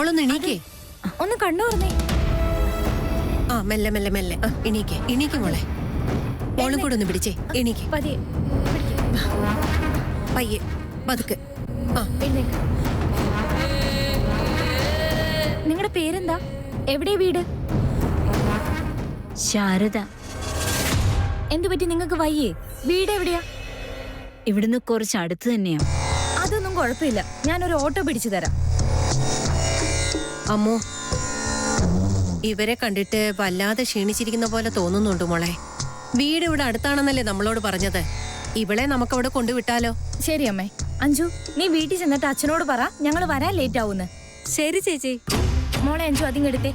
മോളൊന്ന് എണീക്കേ. ഒന്ന് കണ്ണു പറഞ്ഞേ. ആ മെല്ലെ മെല്ലെ മെല്ലെ. എണീക്കേ എണീക്കേ മോളെ. മോളും കൂടെ ഒന്ന് പിടിച്ചേ. എണീക്കേ പതിയെ പയ്യെ പതുക്കെ. നിങ്ങളുടെ പേരെന്താ? എവിടെ വീട്? ശാരദ. എന്തു പറ്റി? നിങ്ങൾക്ക് വയ്യേ? വീട് എവിടെയാ? ഇവിടുന്ന് കുറച്ച് അടുത്ത് തന്നെയാ. അതൊന്നും കുഴപ്പമില്ല, ഞാനൊരു ഓട്ടോ പിടിച്ചു തരാം. അമ്മോ, ഇവരെ കണ്ടിട്ട് വല്ലാതെ ക്ഷീണിച്ചിരിക്കുന്ന പോലെ തോന്നുന്നുണ്ട് മോളെ. വീട് ഇവിടെ അടുത്താണെന്നല്ലേ നമ്മളോട് പറഞ്ഞത്. ഇവളെ നമുക്കവിടെ കൊണ്ടുവിട്ടാലോ? ശരി അമ്മേ. അഞ്ജു, നീ വീട്ടിൽ ചെന്നിട്ട് അച്ഛനോട് പറ ഞങ്ങൾ വരാൻ ലേറ്റ് ആവുന്ന്. ശരി ചേച്ചി. മോളെ അഞ്ജു അതിങ്ങെടുത്തേ.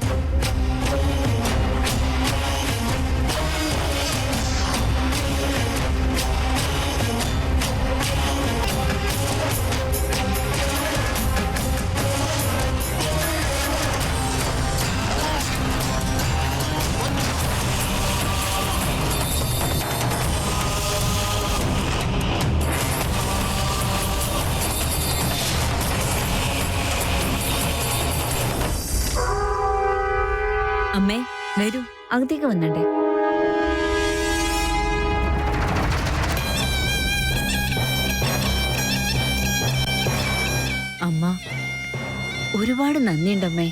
അമ്മേ വരൂ, അകത്തേക്ക് വന്നണ്ടേ. അമ്മ, ഒരുപാട് നന്ദിയുണ്ടമ്മേ.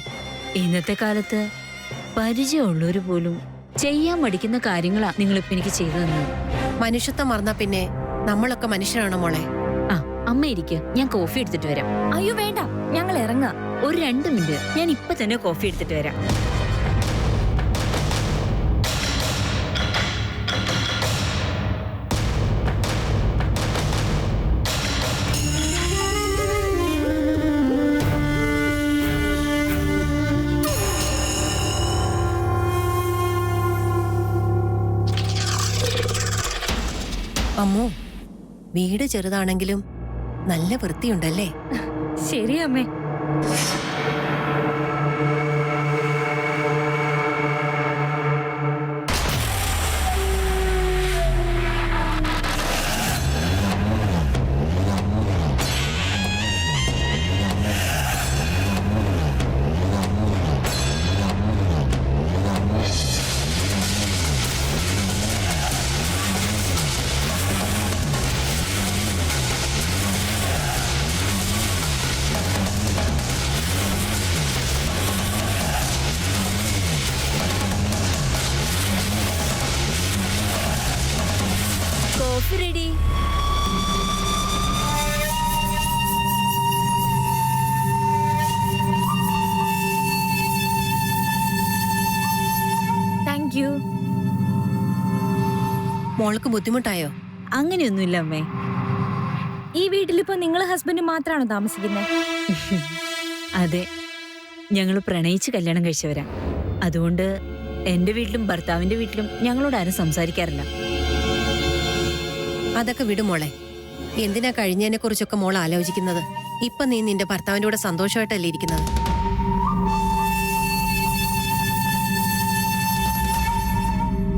ഇന്നത്തെ കാലത്ത് പരിചയമുള്ളവര് പോലും ചെയ്യാൻ മടിക്കുന്ന കാര്യങ്ങളാ നിങ്ങളിപ്പോ എനിക്ക് ചെയ്തു തന്നത്. മനുഷ്യത്വം മറന്നാ പിന്നെ നമ്മളൊക്കെ മനുഷ്യരാണോ മോളെ? ആ അമ്മ ഇരിക്കുക, ഞാൻ കോഫി എടുത്തിട്ട് വരാം. അയ്യോ വേണ്ട, ഞങ്ങൾ ഇറങ്ങാം. ഒരു 2 മിനിറ്റ്, ഞാൻ ഇപ്പൊ തന്നെ കോഫി എടുത്തിട്ട് വരാം. അമ്മോ, വീട് ചെറുതാണെങ്കിലും നല്ല വൃത്തിയുണ്ടല്ലേ? ശരി അമ്മേ. Coffee ready. Thank you. മോൾക്ക് ബുദ്ധിമുട്ടായോ? അങ്ങനെയൊന്നുമില്ല അമ്മേ. ഈ വീട്ടിലിപ്പോ നിങ്ങള് ഹസ്ബൻഡ് മാത്രമാണോ താമസിക്കുന്നത്? അതെ, ഞങ്ങൾ പ്രണയിച്ച് കല്യാണം കഴിച്ചവരാ. അതുകൊണ്ട് എന്റെ വീട്ടിലും ഭർത്താവിന്റെ വീട്ടിലും ഞങ്ങളോട് ആരും സംസാരിക്കാറില്ല. അതൊക്കെ വിടുമോളെ. എന്തിനാ കഴിഞ്ഞതിനെ കുറിച്ചൊക്കെ മോൾ ആലോചിക്കുന്നത്? ഇപ്പൊ നീ നിന്റെ ഭർത്താവിന്റെ കൂടെ സന്തോഷമായിട്ടല്ലേ ഇരിക്കുന്നത്?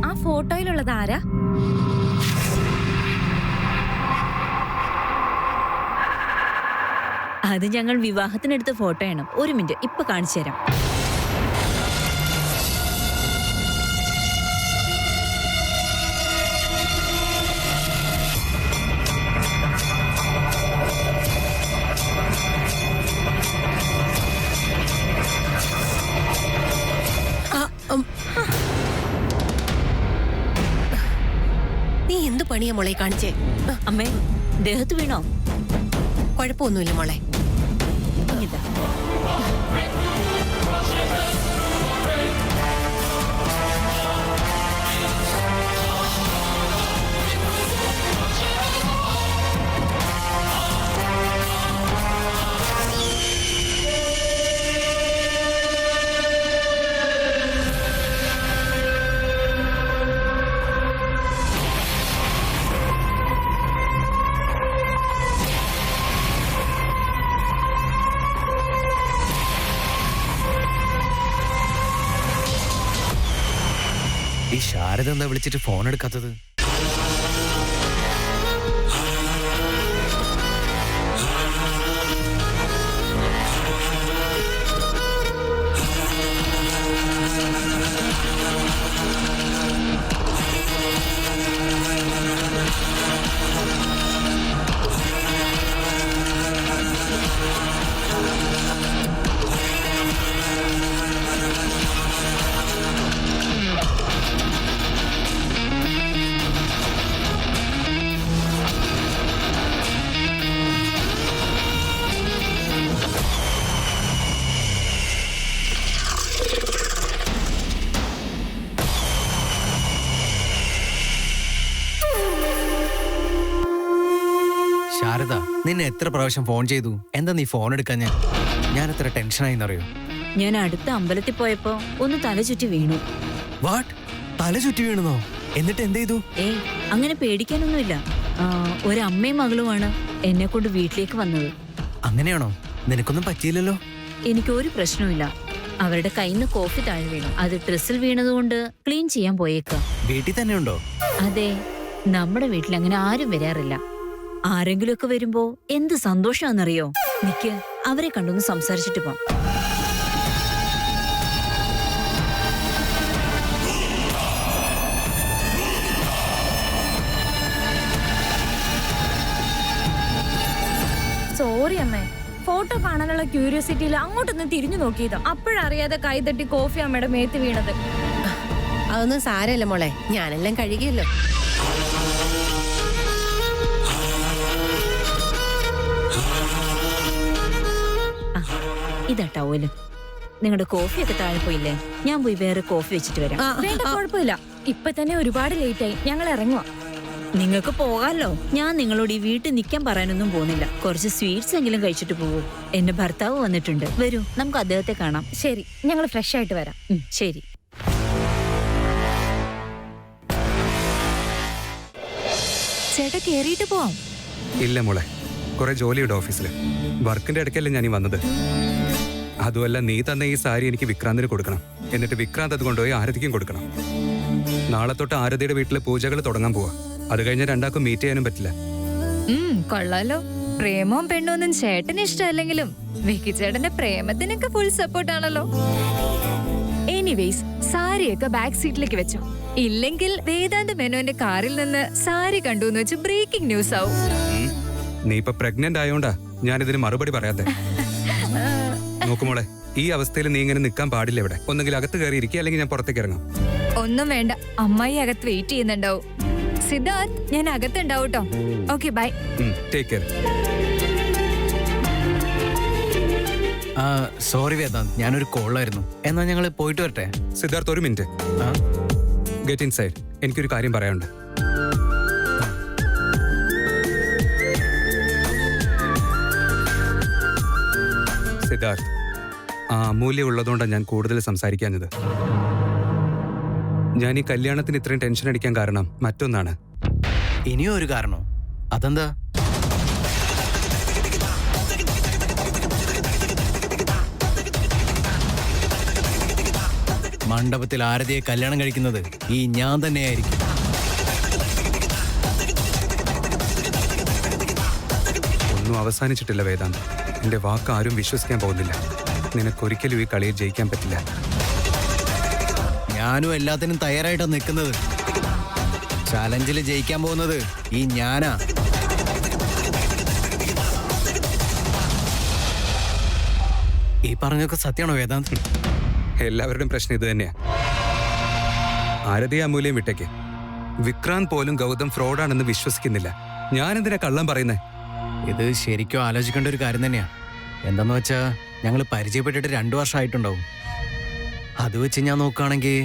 ആ ഫോട്ടോയിലുള്ളത് ആരാ? അത് ഞങ്ങൾ വിവാഹത്തിനെടുത്ത ഫോട്ടോയാണ്. 1 മിനിറ്റ്, ഇപ്പൊ കാണിച്ചു തരാം. നീ എന്ത് പണിയാ മോളെ കാണിച്ചേ? അമ്മേ, ദേഹത്ത് വീണോ? കുഴപ്പമൊന്നുമില്ല മോളെ. ഇതാ. ഈ ശാരദ എന്താ വിളിച്ചിട്ട് ഫോൺ എടുക്കാത്തത്? നിന്നെ എത്ര പ്രാവശ്യം ഫോൺ ചെയ്തു, എന്താ നീ ഫോൺ എടുക്കാൻ? ഞാൻ എത്ര ടെൻഷനായിന്നറിയോ? ഞാൻ അടുത്ത അമ്പലത്തിൽ പോയപ്പോ ഒന്ന് തല ചുറ്റി വീണു. വാട്ട്? തല ചുറ്റി വീണുന്നോ? എന്നിട്ട് എന്ത് ചെയ്തു? ഏയ് അങ്ങനെ പേടിക്കാനൊന്നുമില്ല. ഒരമ്മയും മകളുമാണ് എന്നെ കൊണ്ട് വീട്ടിലേക്ക് വന്നത്. അങ്ങനെയാണോ? നിനക്കൊന്നും പറ്റിയില്ലല്ലോ? എനിക്കൊരു പ്രശ്നവുമില്ല. അവരുടെ കയ്യിൽ നിന്ന് കോഫി താഴെ വീണു. അത് ഡ്രസ്സിൽ വീണതുകൊണ്ട് ക്ലീൻ ചെയ്യാൻ പോയേക്കാം. വീട്ടിൽ തന്നെ ഉണ്ടോ? അതെ, നമ്മുടെ വീട്ടിൽ അങ്ങനെ ആരും വരാറില്ല. ആരെങ്കിലുമൊക്കെ വരുമ്പോ എന്ത് സന്തോഷാന്നറിയോ? നിക്ക്, അവരെ കണ്ടൊന്ന് സംസാരിച്ചിട്ട് പോ. സോറി അമ്മേ, ഫോട്ടോ കാണാനുള്ള ക്യൂരിയോസിറ്റിയിൽ അങ്ങോട്ടൊന്ന് തിരിഞ്ഞു നോക്കിയതാ. അപ്പോഴറിയാതെ കൈതട്ടി കോഫി അമ്മയുടെ മേത്ത് വീണത്. അതൊന്നും സാരമില്ല മോളെ, ഞാനെല്ലാം കഴുകിയല്ലോ. ഇതാ ടവല്. നിങ്ങളുടെ കോഫിയൊക്കെ താഴെ പോയില്ലേ? ഞാൻ പോയി വേറെ കോഫി വെച്ചിട്ട് വരാം. വേണ്ട, കുഴപ്പമില്ല. ഇപ്പൊ തന്നെ ഒരുപാട് ലേറ്റ് ആയി, ഞങ്ങൾ ഇറങ്ങുവാ. നിങ്ങൾക്ക് പോകാമല്ലോ. ഞാൻ നിങ്ങളോട് ഈ വീട്ടിൽ നിൽക്കാൻ പറയാനൊന്നും പോകുന്നില്ല. കുറച്ച് സ്വീറ്റ്സ് എങ്കിലും കഴിച്ചിട്ട് പോകൂ. എന്റെ ഭർത്താവ് വന്നിട്ടുണ്ട്. വരൂ, നമുക്ക് അദ്ദേഹത്തെ കാണാം. ശരി, ഞങ്ങൾ ഫ്രഷ് ആയിട്ട് വരാം. ശരി. ചേട്ടാ, കേറിയിട്ട് പോവാം. ഇല്ല മോളെ, കുറെ ജോലിയുണ്ട് ഓഫീസിൽ. വർക്കിന്റെ ഇടയ്ക്കല്ലേ ഞാൻ ഈ വന്നത്. അതുമല്ല, നീ തന്ന ഈ സാരി എനിക്ക് വിക്രാന്തിന് കൊടുക്കണം. എന്നിട്ട് വിക്രാന്ത് അത് കൊണ്ടുപോയി ആരതിക്കും കൊടുക്കണം. നാളെ തൊട്ട് ആരതിയുടെ വീട്ടിലെ പൂജകൾ തുടങ്ങാൻ പോവാ. അത് കഴിഞ്ഞ് രണ്ടാൾക്കും മീറ്റ് ചെയ്യാനും പറ്റില്ല. കൊള്ളാലോ. പ്രേമവും പെണ്ണൊന്നും ചേട്ടന് ഇഷ്ടമല്ലെങ്കിലും വിക്കി ചേട്ടന്റെ പ്രേമത്തിനൊക്കെ ഫുൾ സപ്പോർട്ടാണല്ലോ. എനിവേസ്, സാരിയൊക്കെ ബാക്ക് സീറ്റിലേക്ക് വെച്ചോ. ഇല്ലെങ്കിൽ വേദാന്ത മേനോന്റെ കാറിൽ നിന്ന് സാരി കണ്ടു എന്ന് വെച്ച് ബ്രേക്കിംഗ് ന്യൂസ് ആവും. നീ ഇപ്പൊ പ്രഗ്നന്റ് ആയോണ്ടാ ഞാനിതിന് മറുപടി പറയാത്തെ. നോക്കുമോളെ, ഈ അവസ്ഥയിൽ നീ ഇങ്ങനെ നിൽക്കാൻ പാടില്ല. ഇവിടെ ഒന്നെങ്കിൽ അകത്ത് കയറി ഇരിക്കുക, അല്ലെങ്കിൽ ഞാൻ പുറത്തേക്ക് ഇറങ്ങാം. ഒന്നും വേണ്ട, അമ്മായി അകത്ത് വെയിറ്റ് ചെയ്യുന്നുണ്ടാവും. സിദ്ധാർത്ഥ്, ഞാൻ അകത്തുണ്ടാവും കേട്ടോ. Okay, bye. Take care. Sorry Vedant, ഞാനൊരു കോളായിരുന്നു. എന്നാ ഞങ്ങൾ പോയിട്ട് വരട്ടെ? സിദ്ധാർത്ഥ്, ഒരു മിനിറ്റ്. Get in side. എനിക്കൊരു കാര്യം പറയാനുണ്ട്. സിദ്ധാർത്ഥ്, ആ അമൂല്യം ഉള്ളതുകൊണ്ടാണ് ഞാൻ കൂടുതൽ സംസാരിക്കാഞ്ഞത്. ഞാൻ ഈ കല്യാണത്തിന് ഇത്രയും ടെൻഷൻ അടിക്കാൻ കാരണം മറ്റൊന്നാണ്. ഇനിയും ഒരു കാരണോ? അതെന്താ? മണ്ഡപത്തിൽ ആരതിയെ കല്യാണം കഴിക്കുന്നത് ഈ ഞാൻ തന്നെയായിരിക്കും. ഒന്നും അവസാനിച്ചിട്ടില്ല വേദാന്ത്. എന്റെ വാക്ക് ആരും വിശ്വസിക്കാൻ പോകുന്നില്ല. നിനക്കൊരിക്കലും ഈ കളിയിൽ ജയിക്കാൻ പറ്റില്ല. ഞാനും എല്ലാത്തിനും തയ്യാറായിട്ടാണ് നിൽക്കുന്നത്. ചാലഞ്ചിൽ ജയിക്കാൻ പോകുന്നത് ഈ ഞാനാ. ഈ പറഞ്ഞൊക്കെ സത്യമാണോ വേദാന്ത്? എല്ലാവരുടെയും പ്രശ്നം ഇത് തന്നെയാ. ആരതി അമൂല്യം വിട്ടേക്ക്. വിക്രാന്ത് പോലും ഗൗതം ഫ്രോഡാണെന്ന് വിശ്വസിക്കുന്നില്ല. ഞാനെന്തിനാ കള്ളം പറയുന്നേ? ഇത് ശരിക്കും ആലോചിക്കേണ്ട ഒരു കാര്യം തന്നെയാ. എന്താന്ന് വെച്ചാ, ഞങ്ങൾ പരിചയപ്പെട്ടിട്ട് 2 വർഷമായിട്ടുണ്ടാവും. അത് വെച്ച് ഞാൻ നോക്കുകയാണെങ്കിൽ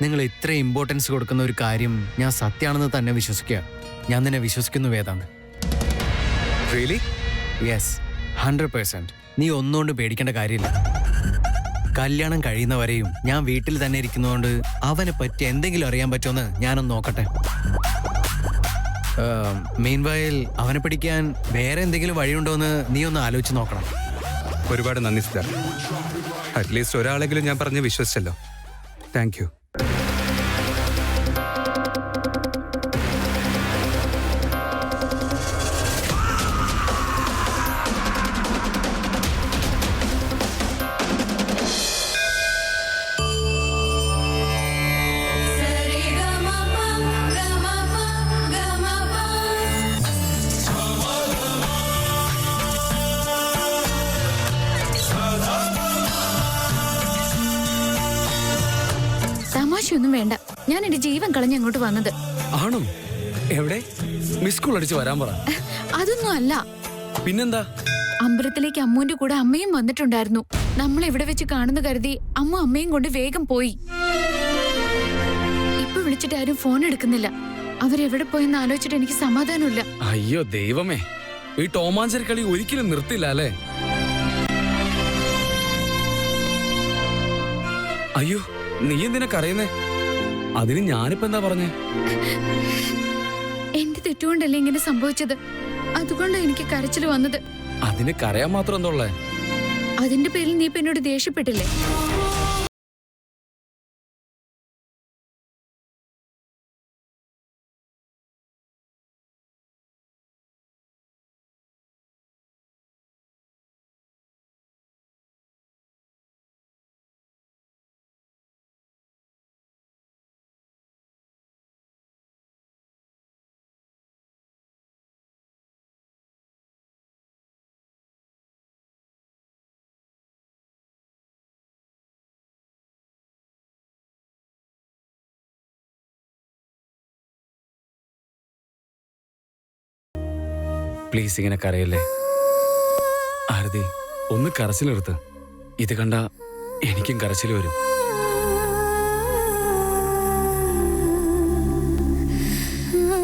നിങ്ങൾ ഇത്ര ഇമ്പോർട്ടൻസ് കൊടുക്കുന്ന ഒരു കാര്യം ഞാൻ സത്യമാണെന്ന് തന്നെ വിശ്വസിക്കുക. ഞാൻ തന്നെ വിശ്വസിക്കുന്നു വേദാന്ത്. റിയലി? യെസ്, 100%. നീ ഒന്നുകൊണ്ട് പേടിക്കേണ്ട കാര്യമില്ല. കല്യാണം കഴിയുന്നവരെയും ഞാൻ വീട്ടിൽ തന്നെ ഇരിക്കുന്നതുകൊണ്ട് അവനെ പറ്റി എന്തെങ്കിലും അറിയാൻ പറ്റുമെന്ന് ഞാനൊന്ന് നോക്കട്ടെ. മീൻവയൽ അവനെ പിടിക്കാൻ വേറെ എന്തെങ്കിലും വഴിയുണ്ടോ എന്ന് നീ ഒന്ന് ആലോചിച്ച് നോക്കണം. ഒരുപാട് നന്ദി സിദ്ധാർത്ഥ്. അറ്റ്ലീസ്റ്റ് ഒരാളെങ്കിലും ഞാൻ പറഞ്ഞ് വിശ്വസിച്ചല്ലോ. Thank you. തമാശയൊന്നും വേണ്ട. ഞാൻ എന്റെ ജീവൻ കളഞ്ഞ് അങ്ങോട്ട് വന്നത്. ആണോ? എവിടെ? മിസ് കോൾ അടിച്ച് വരാൻ പറ. അതൊന്നും അല്ല. പിന്നെന്താ? അമ്പലത്തിലേക്ക് അമ്മുവിന്റെ കൂടെ അമ്മയും വന്നിട്ടുണ്ടായിരുന്നു. നമ്മളെവിടെ വെച്ച് കാണുന്ന കരുതി അമ്മ അമ്മയും കൊണ്ട് വേഗം പോയി. ഇപ്പൊ വിളിച്ചിട്ട് ആരും ഫോൺ എടുക്കുന്നില്ല. അവരെവിടെ പോയെന്ന് ആലോചിച്ചിട്ട് എനിക്ക് സമാധാനമില്ല. അയ്യോ ദൈവമേ, ഈ ടോമാഞ്ചേരി കളി ഒരിക്കലും നിർത്തില്ല അല്ലേ? അയ്യോ, നീ എന്തിനാ കരയുന്നേ? അതിന് ഞാനിപ്പോ എന്താ പറഞ്ഞേ? എന്റെ തെറ്റുകൊണ്ടല്ലേ ഇങ്ങനെ സംഭവിച്ചത്. അതുകൊണ്ടാണ് എനിക്ക് കരച്ചിൽ വന്നത്. അതിന് കരയാൻ മാത്രം എന്താ ഉള്ളേ? അതിന്റെ പേരിൽ നീ ഇപ്പൊ എന്നോട് ദേഷ്യപ്പെട്ടില്ലേ? പ്ലീസ് ഇങ്ങനെ കരയല്ലേ ആരതി. ഒന്ന് കരച്ചിൽ നിർത്ത്. ഇത് കണ്ട എനിക്കും കരച്ചിൽ വരും.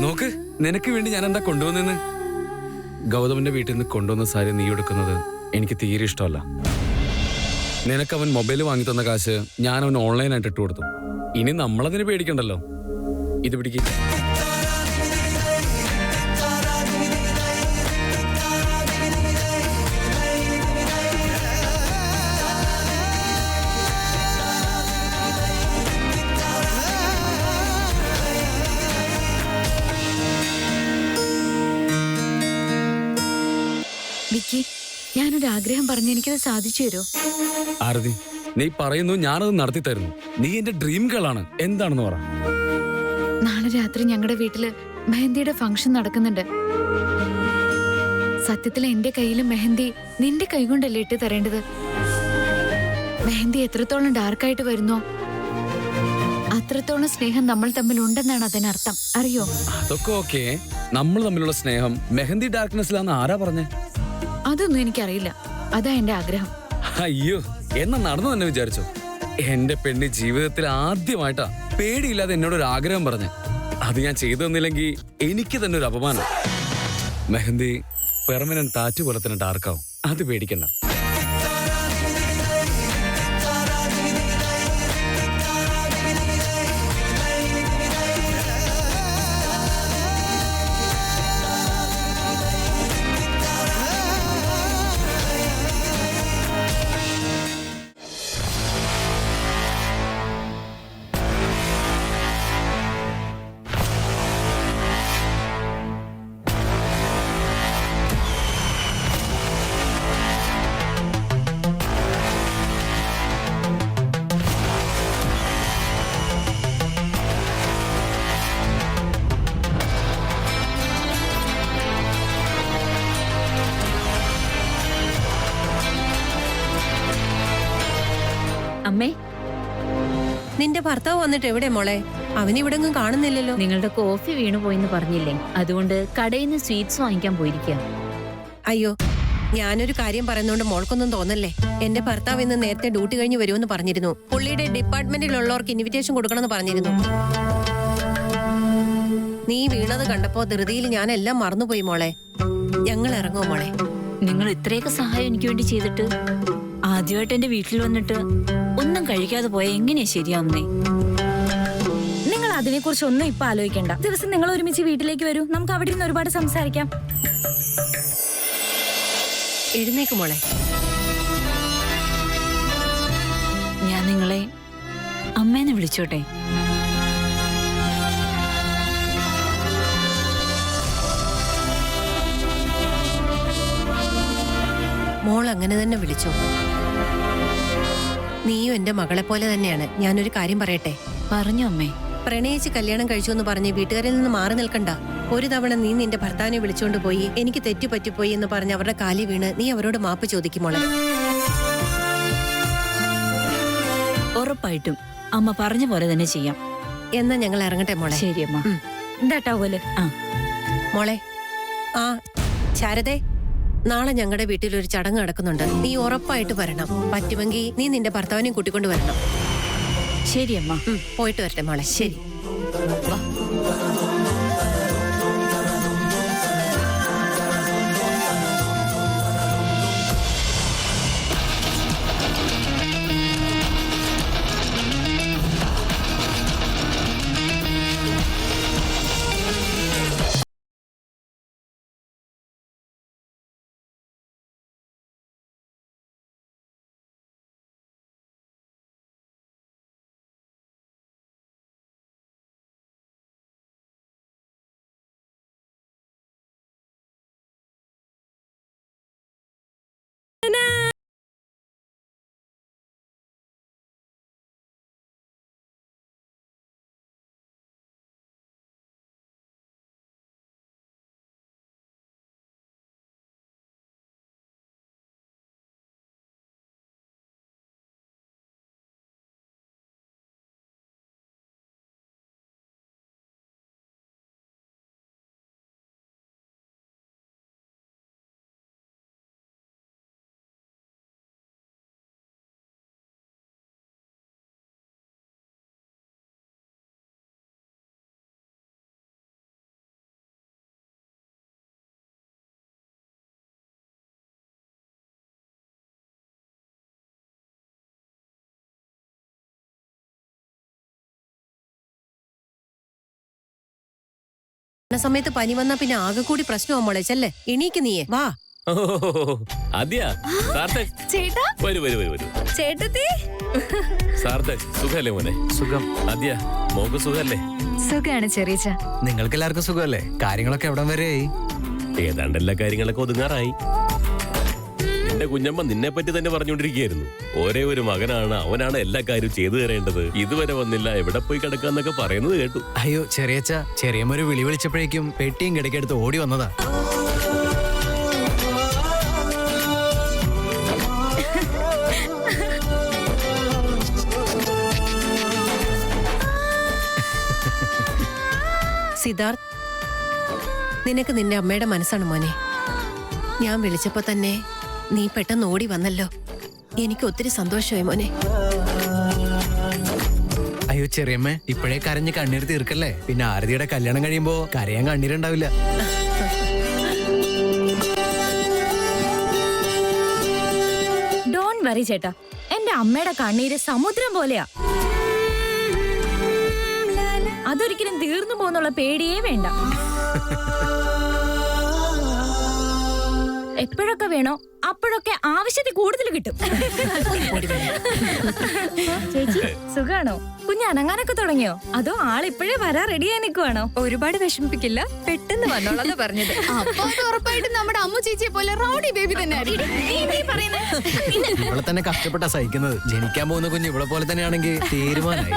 നോക്ക്, നിനക്ക് വേണ്ടി ഞാൻ എന്താ കൊണ്ടുവന്നെന്ന്. ഗൗതമന്റെ വീട്ടിൽ നിന്ന് കൊണ്ടുവന്ന സാരി നീ എടുക്കുന്നത് എനിക്ക് തീരെ ഇഷ്ടമല്ല. നിനക്ക് അവൻ മൊബൈൽ വാങ്ങി തന്ന കാശ് ഞാൻ അവൻ ഓൺലൈനായിട്ട് ഇട്ട് കൊടുത്തു. ഇനി നമ്മളതിന് പേടിക്കണ്ടല്ലോ. ഇത് പിടിക്കും. വിക്കി, ഞാനൊരു ആഗ്രഹം പറഞ്ഞ് എനിക്കത് സാധിച്ചു തരുമോ? ആരതി, നീ പറയുന്നു, ഞാനത് നടത്തി തരുന്നു. നീ എന്റെ ഡ്രീം ഗേളാണ്. എന്താണെന്ന് പറ. നാളെ രാത്രി ഞങ്ങളുടെ വീട്ടില് മെഹന്തിയുടെ ഫംഗ്ഷൻ നടക്കുന്നുണ്ട്. സത്യത്തിൽ എന്റെ കയ്യില് മെഹന്തി നിന്റെ കൈ കൊണ്ടല്ലേ ഇട്ട് തരേണ്ടത്. മെഹന്തി എത്രത്തോളം ഡാർക്കായിട്ട് വരുന്നോ അത്രത്തോളം സ്നേഹം നമ്മൾ തമ്മിൽ ഉണ്ടെന്നാണ് അതിനർത്ഥം. അറിയോ? അതൊക്കെ ഓക്കെ. നമ്മൾ തമ്മിലുള്ള സ്നേഹം മെഹന്തി ഡാർക്ക്നെസ്സിലാന്ന് ആരാ പറഞ്ഞേ? അതൊന്നും എനിക്കറിയില്ല. അതാ എന്റെ ആഗ്രഹം. അയ്യോ, എന്നാ നടന്നു തന്നെ വിചാരിച്ചോ? എന്റെ പെണ്ണ് ജീവിതത്തിൽ ആദ്യമായിട്ടാ പേടിയില്ലാതെ എന്നോടൊരു ആഗ്രഹം പറഞ്ഞേ. അത് ഞാൻ ചെയ്തു തന്നില്ലെങ്കിൽ എനിക്ക് തന്നെ ഒരു അപമാനം. മെഹന്തി പെർമനന്റ് ടാറ്റു പോലെ തന്നെ ഡാർക്കാവും. അത് പേടിക്കണ്ട. അമ്മേ, നിന്റെ ഭർത്താവ് വന്നിട്ട് എവിടെ മോളെ? അവനിവിടെങ്ങും കാണുന്നില്ലല്ലോ. നിങ്ങളുടെ കോഫി വീണു പോയിന്ന് പറഞ്ഞില്ലേ? അതുകൊണ്ട് കടയിൽ നിന്ന് സ്വീറ്റ്സ് വാങ്ങിക്കാൻ പോയിരിക്കുക. അയ്യോ, ഞാനൊരു കാര്യം പറയുന്നോണ്ട് മോൾക്കൊന്നും തോന്നല്ലേ. എന്റെ ഭർത്താവ് ഇന്ന് നേരത്തെ ഡ്യൂട്ടി കഴിഞ്ഞ് വരുമെന്ന് പറഞ്ഞിരുന്നു. പുള്ളിയുടെ ഡിപ്പാർട്ട്മെന്റിലുള്ളവർക്ക് ഇൻവിറ്റേഷൻ കൊടുക്കണമെന്ന് പറഞ്ഞിരുന്നു. നീ വീണത് കണ്ടപ്പോ ധൃതിയിൽ ഞാൻ എല്ലാം മറന്നുപോയി മോളെ. ഞങ്ങൾ ഇറങ്ങുമോ മോളെ? നിങ്ങൾ ഇത്രയൊക്കെ സഹായം എനിക്ക് വേണ്ടി ചെയ്തിട്ട് ആദ്യമായിട്ട് എന്റെ വീട്ടിൽ വന്നിട്ട് ഒന്നും കഴിക്കാതെ പോയ എങ്ങനെയാ ശരിയാവുന്നേ? നിങ്ങൾ അതിനെക്കുറിച്ച് ഒന്നും ഇപ്പൊ ആലോചിക്കണ്ട. ദിവസം നിങ്ങൾ ഒരുമിച്ച് വീട്ടിലേക്ക് വരൂ. നമുക്ക് അവിടെ നിന്ന് ഒരുപാട് സംസാരിക്കാം. എഴുന്നേക്ക് മോളെ. ഞാൻ നിങ്ങളെ അമ്മേന്ന് വിളിച്ചോട്ടെ? മോൾ അങ്ങനെ തന്നെ വിളിച്ചോ. നീയും എന്റെ മകളെ പോലെ തന്നെയാണ്. ഞാനൊരു കാര്യം പറയട്ടെ? പറഞ്ഞു അമ്മേ. പ്രണയിച്ച് കല്യാണം കഴിച്ചു എന്ന് പറഞ്ഞ് വീട്ടുകാരിൽ നിന്ന് മാറി നിൽക്കണ്ട. ഒരു തവണ നീ നിന്റെ ഭർത്താവിനെ വിളിച്ചോണ്ട് പോയി എനിക്ക് തെറ്റുപറ്റിപ്പോയി എന്ന് പറഞ്ഞ് അവരുടെ കാലി വീണ് നീ അവരോട് മാപ്പ് ചോദിക്കും മോളെ. ഉറപ്പായിട്ടും അമ്മ പറഞ്ഞ പോലെ തന്നെ ചെയ്യാം. എന്നാ ഞങ്ങൾ ഇറങ്ങട്ടെ മോളെ. ശരി അമ്മ. എന്താട്ടാ പോലെ? മോളെ, ആ ശാരദേ, നാളെ ഞങ്ങളുടെ വീട്ടിൽ ഒരു ചടങ്ങ് നടക്കുന്നുണ്ട്. നീ ഉറപ്പായിട്ട് വരണം. പറ്റുമെങ്കിൽ നീ നിന്റെ ഭർത്താവിനെയും കൂട്ടിക്കൊണ്ട് വരണം. ശരി അമ്മ. പോയിട്ട് വരട്ടെ മോളെ. ശരി. വാ. സമയത്ത് പനി വന്നാ പിന്നെ ആകെ കൂടി പ്രശ്നമാ മോളെ. ചെല്ലേ എണീക്ക് നീയെ വാ. അദ്യാ സാർത്ഥക് ചേട്ടാ വരൂ വരൂ വരൂ വരൂ. ചേട്ടത്തി സാർത്ഥക് സുഖല്ലേ മോനെ? സുഖം. അദ്യാ മോക്ക് സുഖല്ലേ? സുഖാണ് ചെറിയച്ച. നിങ്ങൾക്ക് എല്ലാവർക്കും സുഖമല്ലേ? കാര്യങ്ങളൊക്കെ എവിടം വരെയായി? ഏതാണ്ട് എല്ലാ കാര്യങ്ങളൊക്കെ ഒതുങ്ങാറായി. നിന്റെ കുഞ്ഞമ്മ നിന്നെ പറ്റി തന്നെ പറഞ്ഞുകൊണ്ടിരിക്കുകയായിരുന്നു. ഒരേ ഒരു മകനാണ്, അവനാണ് എല്ലാ കാര്യവും ചെയ്തു തരേണ്ടത്. ഇതുവരെ വന്നില്ല, എവിടെ പോയി കിടക്കാന്നൊക്കെ പറയുന്നത് കേട്ടു. അയ്യോ ചെറിയച്ച, ചെറിയമ്മൊരു വിളി വിളിച്ചപ്പോഴേക്കും പെട്ടിയും കിടക്കെടുത്ത് ഓടി വന്നതാ. സിദ്ധാർത്ഥ്, നിനക്ക് നിന്റെ അമ്മയുടെ മനസ്സാണ് മോനെ. ഞാൻ വിളിച്ചപ്പോ തന്നെ നീ പെട്ടെന്ന് ഓടി വന്നല്ലോ. എനിക്ക് ഒത്തിരി സന്തോഷമായി മോനെ. അയ്യോ ചെറിയമ്മ, ഇപ്പോഴേ കരഞ്ഞ് കണ്ണീർ തീർക്കല്ലേ. പിന്നെ ആരതിയുടെ കല്യാണം കഴിയുമ്പോ കരയാൻ കണ്ണീരുണ്ടാവില്ല. ഡോണ്ട് വറി ചേട്ടാ, എന്റെ അമ്മയുടെ കണ്ണീര് സമുദ്രം പോലെയാ. അതൊരിക്കലും തീർന്നു പോകുന്നുള്ള പേടിയേ വേണ്ട. എപ്പോഴൊക്കെ വേണോ അപ്പോഴൊക്കെ ആവശ്യത്തിൽ കൂടുതൽ കിട്ടും. ചേച്ചി സുഖാണോ? കുഞ്ഞ് അനങ്ങാനൊക്കെ തുടങ്ങിയോ? അതോ ആളിപ്പോഴേ വരാൻ റെഡിയായി നിൽക്കുവാണോ? ഒരുപാട് വിഷമിപ്പിക്കില്ല, പെട്ടെന്ന് വന്നോളാ പറഞ്ഞത്. അപ്പൊ അത് ഉറപ്പായിട്ടും നമ്മുടെ അമ്മു ചേച്ചിയെ പോലെ റൗഡി ബേബി തന്നെ ആയിരിക്കും. ഇവളെ തന്നെ കഷ്ടപ്പെട്ടാ സഹിക്കുന്നത്. ജനിക്കാൻ പോകുന്ന കുഞ്ഞ് ഇവളെ പോലെ തന്നെയാണെങ്കിൽ തീരുമാനമായി.